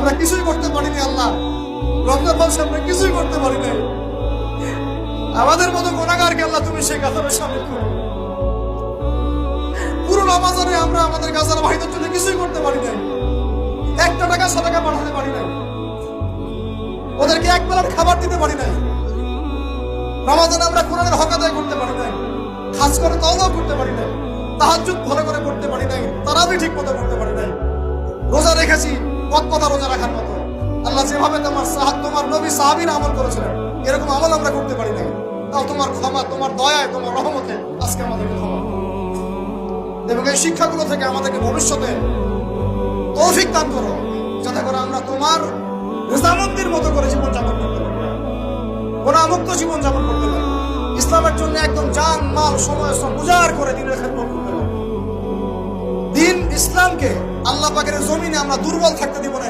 আমরা কিছুই করতে পারিনি আল্লাহ, রমজান মাসে আমরা কিছুই করতে পারি নাই। আমাদের মতো গুনাহগারকে আল্লাহ তুমি সেই কাতারে শামিল করো। পুরো রমজানে আমরা আমাদের গাজার ভাইদের জন্য কিছুই করতে পারি নাই, একটা টাকা সাদাকা পাঠাতে পারি নাই, ওদেরকে এক বেলার খাবার দিতে পারি নাই। রমজানে আমরা কোরআনের হক আদায় করতে পারি নাই, খাস করে তওবাও করতে পারি নাই, তাহাজ্জুদ ভালো করে করতে পারি নাই, তারাবি ঠিক মতো করতে পারি নাই। রোজা রেখেছি কথা রোজা রাখার মতো, আল্লাহ যেভাবে তোমার নবী সাহাবীরা আমল করেছিলেন এরকম আমল আমরা করতে পারি নাই। তাও তোমার ক্ষমা, তোমার দয়ায়, তোমার রহমতে আজকে আমাদেরকে ক্ষমা এবং এই শিক্ষাগুলো থেকে আমাদেরকে ভবিষ্যতে তৌফিক দান করো, যাতে করে আমরা তোমার রেজামন্দির মতো করে জীবনযাপন করতে পারি, গুনাহমুক্ত জীবনযাপন করতে পারি, ইসলামের জন্য একদম জান মাল সময় সব উজাড় করে দিনের খেদমত করতে পারি। দিন ইসলামকে আল্লাহ পাকের জমিনে আমরা দুর্বল থাকতে দিব না।